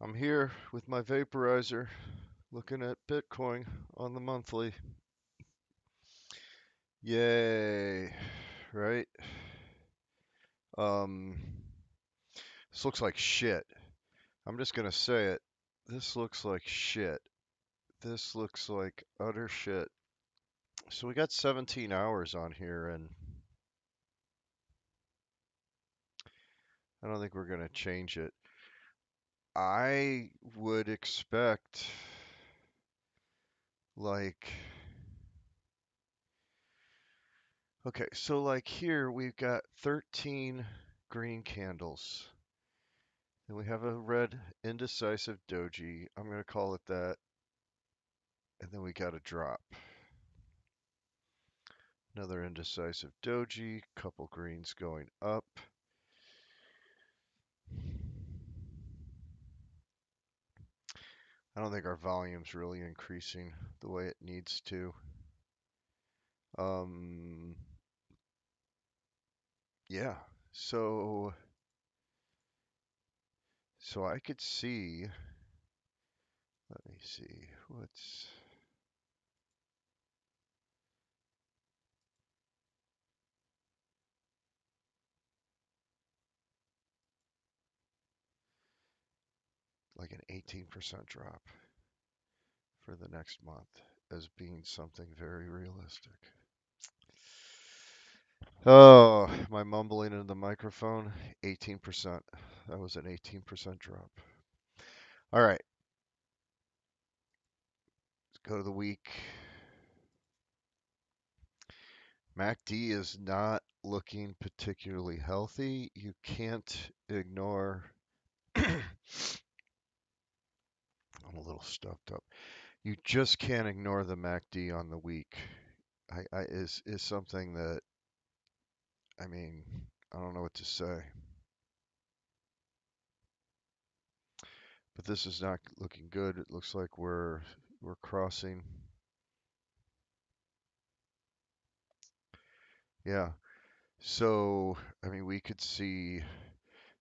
I'm here with my vaporizer looking at Bitcoin on the monthly. Yay, right? Um, this looks like shit. I'm just gonna say it. This looks like shit. This looks like utter shit. So we got 17 hours on here, and I don't think we're gonna change it. I would expect, like, okay, so like here we've got 13 green candles. Then we have a red indecisive doji. I'm going to call it that. And then we got a drop. Another indecisive doji. Couple greens going up. I don't think our volume's really increasing the way it needs to. Um, yeah. So, so I could see. Let me see. What's like an 18% drop for the next month as being something very realistic. Oh, my mumbling into the microphone, 18%. That was an 18% drop. All right, let's go to the week. MACD is not looking particularly healthy. You can't ignore. I'm a little stuffed up. You just can't ignore the MACD on the week. Is something that, I mean, I don't know what to say. But this is not looking good. It looks like we're crossing. Yeah. So, I mean, we could see.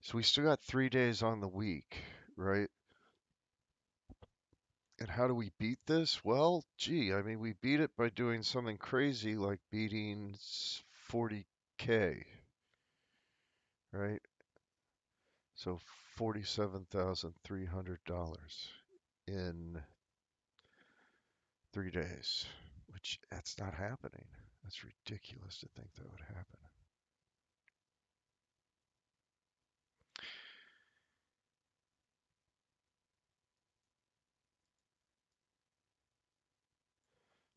So we still got 3 days on the week, right? And how do we beat this? Well, gee, I mean, we beat it by doing something crazy like beating 40K, right? So $47,300 in 3 days, which that's not happening. That's ridiculous to think that would happen.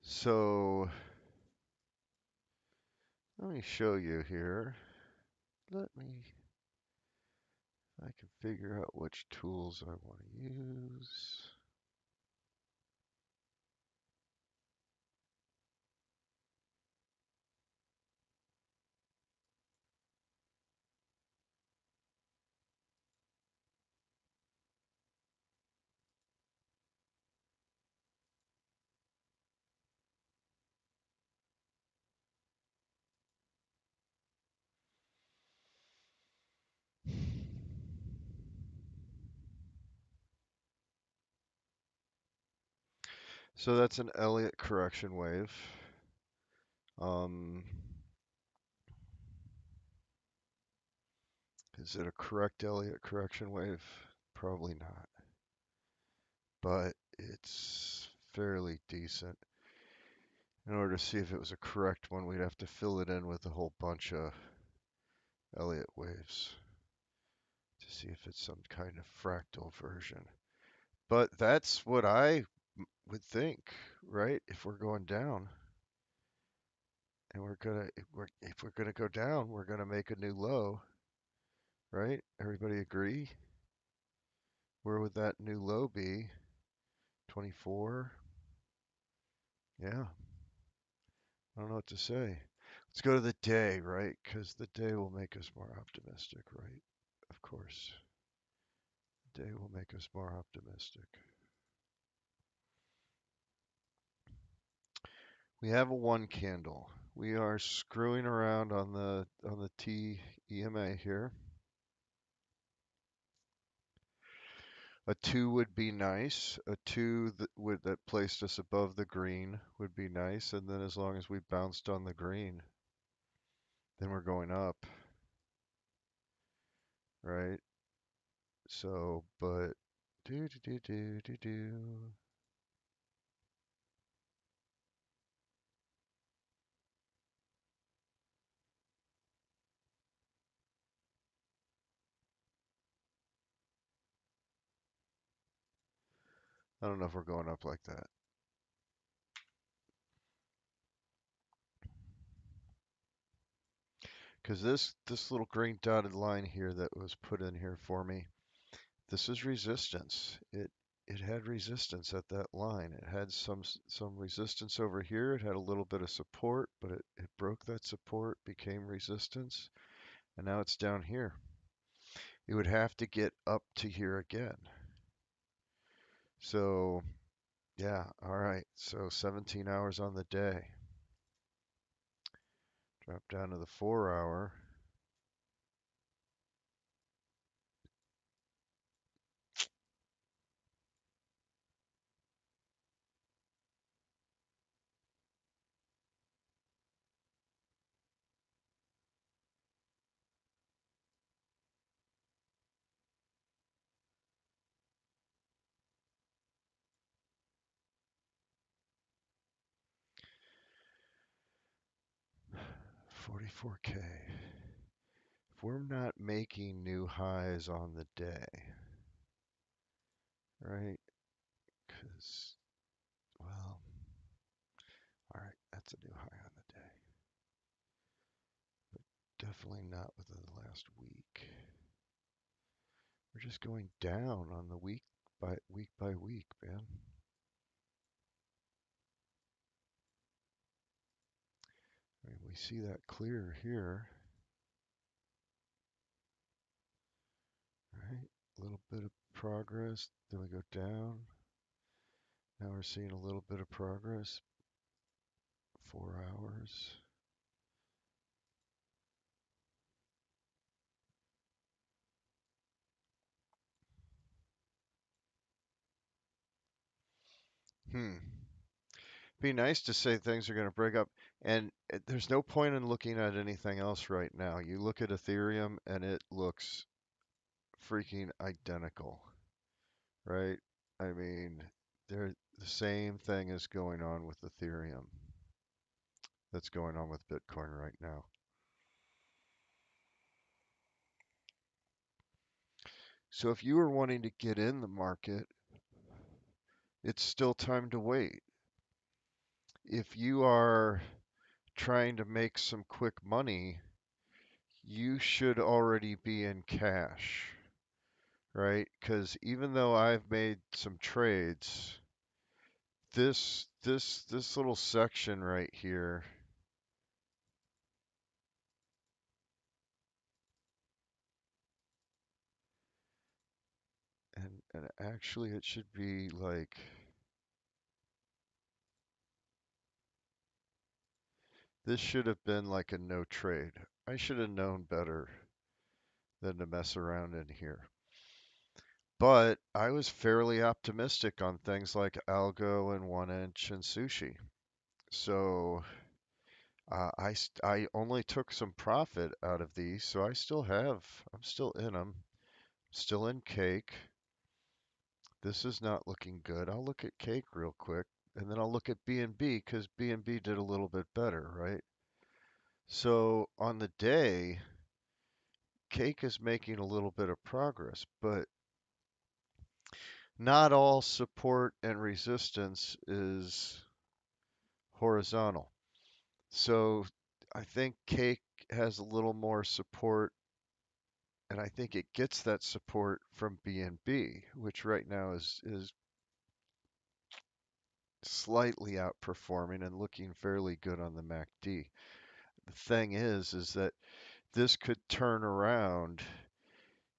So let me show you here. Let me, I can figure out which tools I want to use. So that's an Elliott correction wave. Um, is it a correct Elliott correction wave? Probably not, but it's fairly decent. In order to see if it was a correct one, we'd have to fill it in with a whole bunch of Elliott waves to see if it's some kind of fractal version. But that's what I would think, right? If we're going down, and if we're gonna go down, we're gonna make a new low, right? Everybody agree? Where would that new low be? 24? Yeah, I don't know what to say. Let's go to the day, right? Because the day will make us more optimistic, right? Of course. The day will make us more optimistic. We have a one candle. We are screwing around on the T EMA here. A two would be nice. A two that placed us above the green would be nice. And then as long as we bounced on the green, then we're going up, right? So, but do do do do do do. I don't know if we're going up like that. Because this little green dotted line here that was put in here for me, this is resistance. It had resistance at that line. It had some resistance over here. It had a little bit of support, but it broke that support, became resistance, and now it's down here. It would have to get up to here again. So yeah, all right. So 17 hours on the day. Drop down to the 4 hour. 44K. If we're not making new highs on the day, right? Because, well, all right, that's a new high on the day. Definitely not within the last week. We're just going down on the by week, man. I mean, we see that clear here, right? A little bit of progress, then we go down. Now we're seeing a little bit of progress. 4 hours. Hmm. Be nice to say things are going to break up, and there's no point in looking at anything else right now. You look at Ethereum, and it looks freaking identical, right? I mean, they're the same thing is going on with Ethereum that's going on with Bitcoin right now. So if you were wanting to get in the market, it's still time to wait. If you are trying to make some quick money, you should already be in cash, right? Because even though I've made some trades, this little section right here, and actually it should be like this should have been like a no trade. I should have known better than to mess around in here. But I was fairly optimistic on things like algo and 1 inch and sushi. So I only took some profit out of these, so I'm still in them, still in cake. This is not looking good. I'll look at cake real quick, and then I'll look at B&B because B&B did a little bit better, right? So on the day, cake is making a little bit of progress, but not all support and resistance is horizontal. So I think cake has a little more support, and I think it gets that support from BNB, which right now is slightly outperforming and looking fairly good on the MACD. The thing is that this could turn around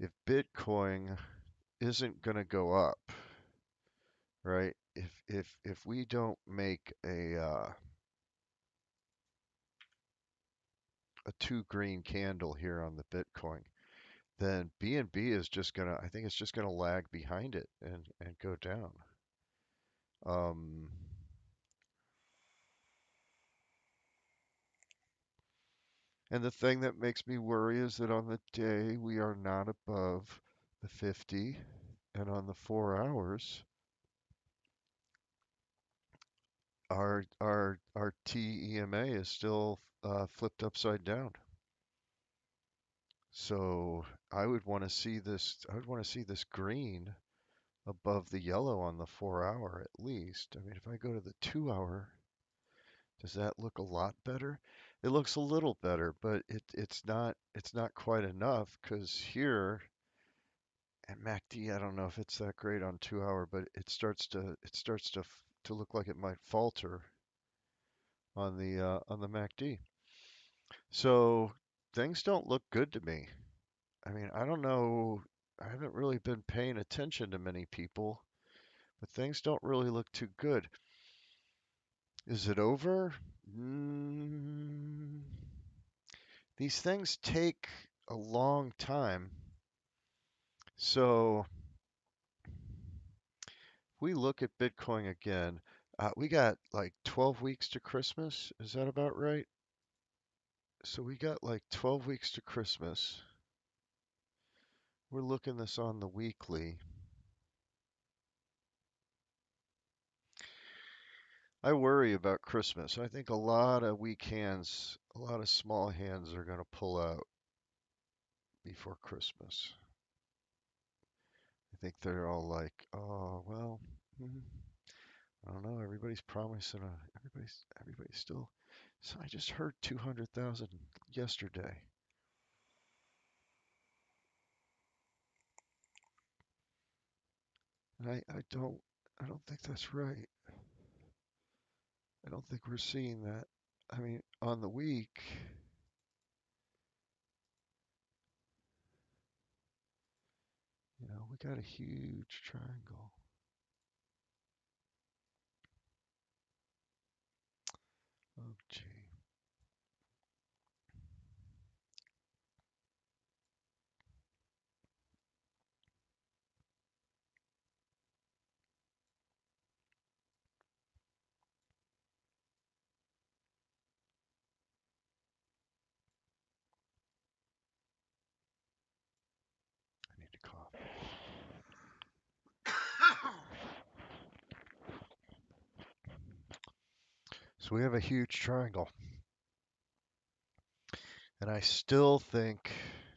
if Bitcoin isn't going to go up, right? If we don't make a two green candle here on the Bitcoin, then B&B is just gonna, I think it's just gonna lag behind it and go down. Um, and the thing that makes me worry is that on the day we are not above the 50, and on the 4 hours, our TEMA is still flipped upside down. So I would want to see this. I would want to see this green above the yellow on the 4 hour at least. I mean, if I go to the 2 hour, does that look a lot better? It looks a little better, but it's not quite enough because here at MACD, I don't know if it's that great on 2 hour, but it starts to look like it might falter on the MACD. So things don't look good to me. I mean, I don't know. I haven't really been paying attention to many people, but things don't really look too good. Is it over? Mm, these things take a long time. So if we look at Bitcoin again, we got like 12 weeks to Christmas. Is that about right? So we got like 12 weeks to Christmas. We're looking this on the weekly. I worry about Christmas. I think a lot of weak hands, a lot of small hands are going to pull out before Christmas. I think they're all like, oh, well, I don't know. Everybody's still. So I just heard 200,000 yesterday. And I don't think that's right. I don't think we're seeing that. I mean, on the week, we got a huge triangle. Oh, gee. I need to cough. So we have a huge triangle. And I still think,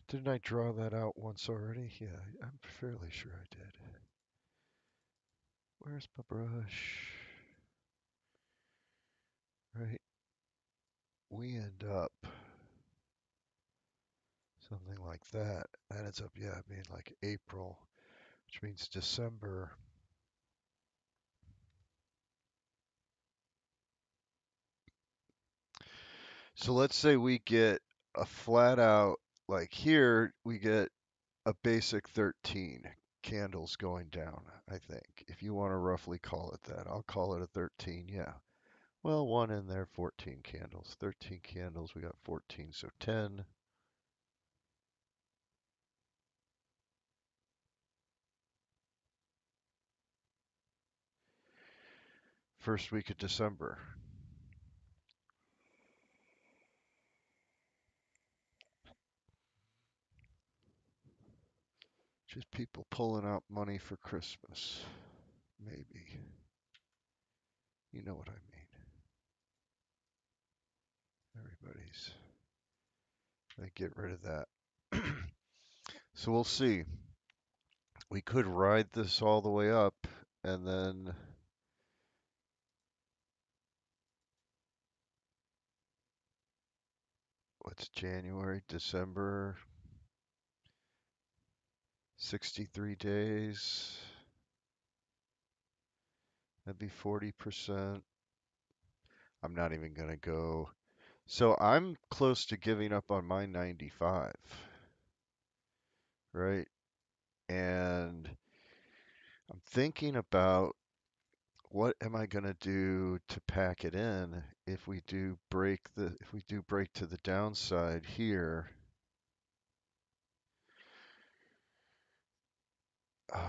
didn't I draw that out once already? Yeah, I'm fairly sure I did. Where's my brush? Right, we end up something like that. That ends up, yeah, being like April, which means December. So let's say we get a flat out, like here, we get a basic 13 candles going down, I think. If you want to roughly call it that, I'll call it a 13, yeah. Well, one in there, 14 candles. 13 candles, we got 14, so 10. First week of December. Just people pulling out money for Christmas. Maybe. You know what I mean. Everybody's gonna get rid of that. So we'll see. We could ride this all the way up and then what's January, December, 63 days. That'd be 40%. I'm not even gonna go. So I'm close to giving up on my 95, right? And I'm thinking about what am I going to do to pack it in if we do break to the downside here. I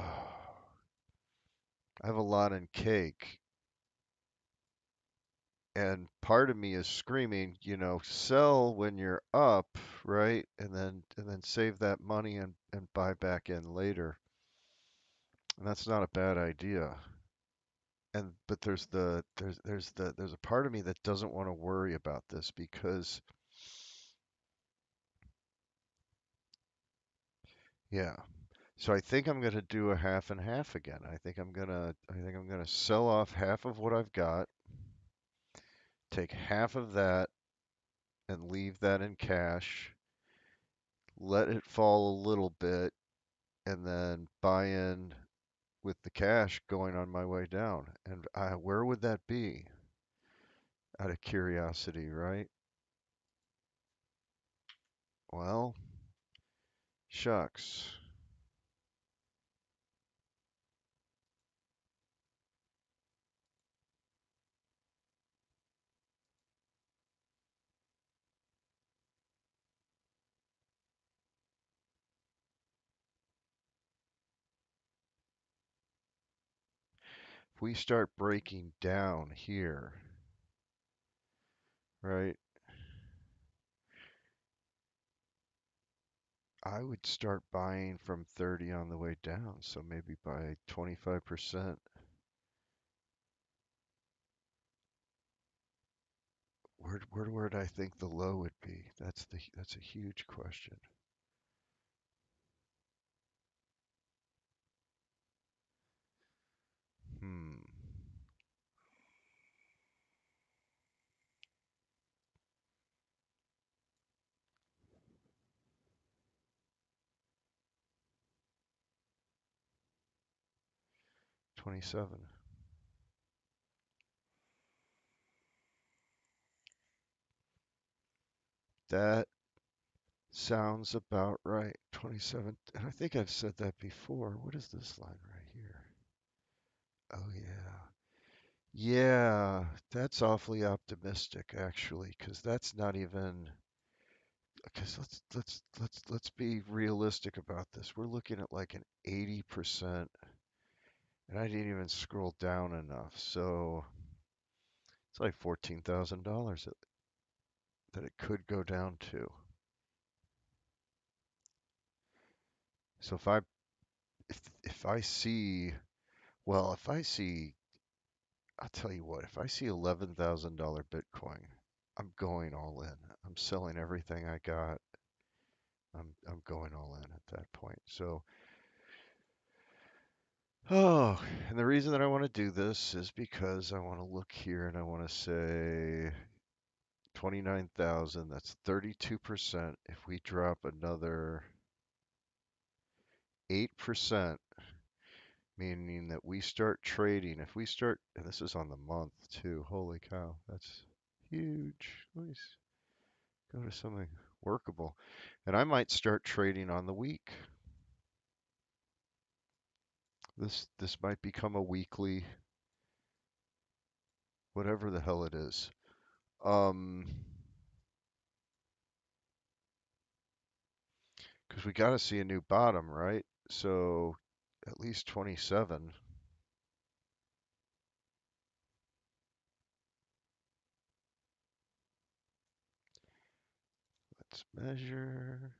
have a lot in cake, and part of me is screaming, sell when you're up, right? And then save that money and buy back in later. And that's not a bad idea. And but there's a part of me that doesn't want to worry about this because yeah. So I think I'm gonna do a half and half again. I think I'm gonna sell off half of what I've got, take half of that and leave that in cash, let it fall a little bit, and then buy in with the cash going on my way down. And where would that be? Out of curiosity, right? Well, shucks. If we start breaking down here, right, I would start buying from 30 on the way down. So maybe by 25%. Where would I think the low would be? That's a huge question. Hmm. 27. That sounds about right. 27. And I think I've said that before. What is this line right here? Oh yeah. Yeah, that's awfully optimistic actually, because that's not even because let's be realistic about this. We're looking at like an 80%, and I didn't even scroll down enough. So it's like $14,000 that it could go down to. So if I see well, if I see I'll tell you what, if I see $11,000 Bitcoin, I'm going all in. I'm selling everything I got. I'm going all in at that point. So, oh, and the reason that I want to do this is because I want to look here and I want to say 29,000, that's 32%. If we drop another 8%, meaning that we start trading, if we start, and this is on the month too, holy cow, that's huge. Let me go to something workable. And I might start trading on the week. This might become a weekly, whatever the hell it is. Um, because we got to see a new bottom, right? So at least 27. Let's measure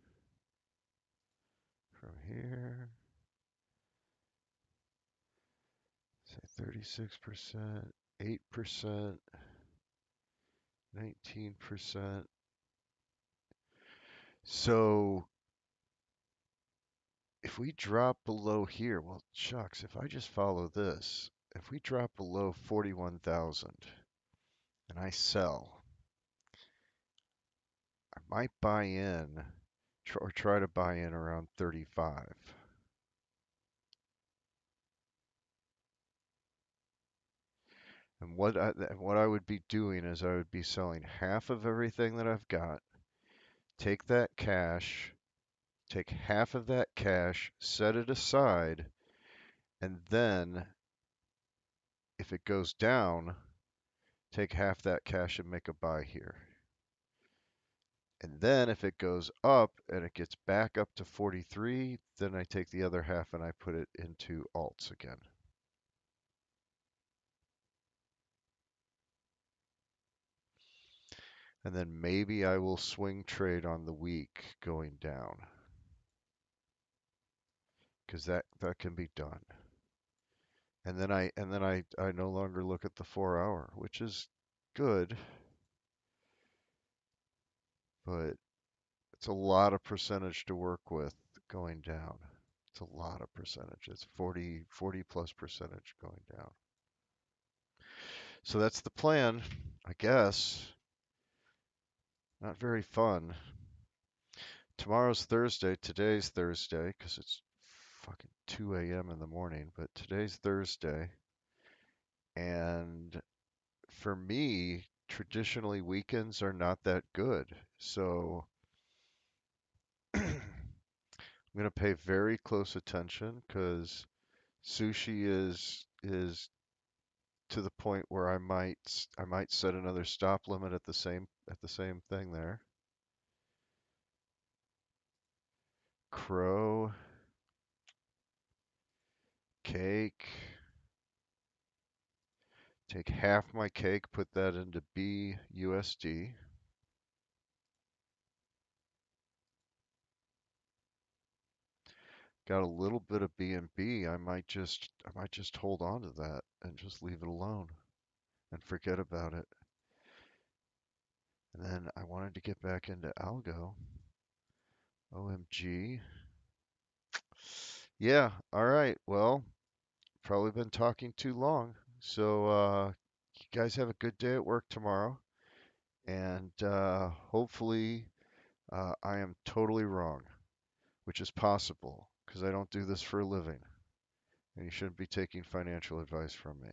from here. Say 36%, 8%, 19%. So if we drop below here, well, shucks, if I just follow this, if we drop below 41,000 and I sell, I might buy in or try to buy in around 35. And what I would be doing is I would be selling half of everything that I've got, take that cash, take half of that cash, set it aside, and then if it goes down, take half that cash and make a buy here. And then if it goes up and it gets back up to 43, then I take the other half and I put it into alts again. And then maybe I will swing trade on the week going down, because that can be done. And then I no longer look at the 4 hour, which is good, but it's a lot of percentage to work with going down. It's a lot of percentage. It's 40 plus percentage going down. So that's the plan, I guess. Not very fun. Tomorrow's Thursday. Today's Thursday because it's fucking 2 a.m. in the morning, but today's Thursday. And for me, traditionally weekends are not that good. So I'm going to pay very close attention because sushi is to the point where I might set another stop limit at the same thing there. Crow, cake. Take half my cake, put that into BUSD. Got a little bit of BNB. I might just hold on to that and just leave it alone and forget about it. And then I wanted to get back into algo. OMG. Yeah, all right. Well, probably been talking too long. So you guys have a good day at work tomorrow. And hopefully I am totally wrong, which is possible because I don't do this for a living. And you shouldn't be taking financial advice from me.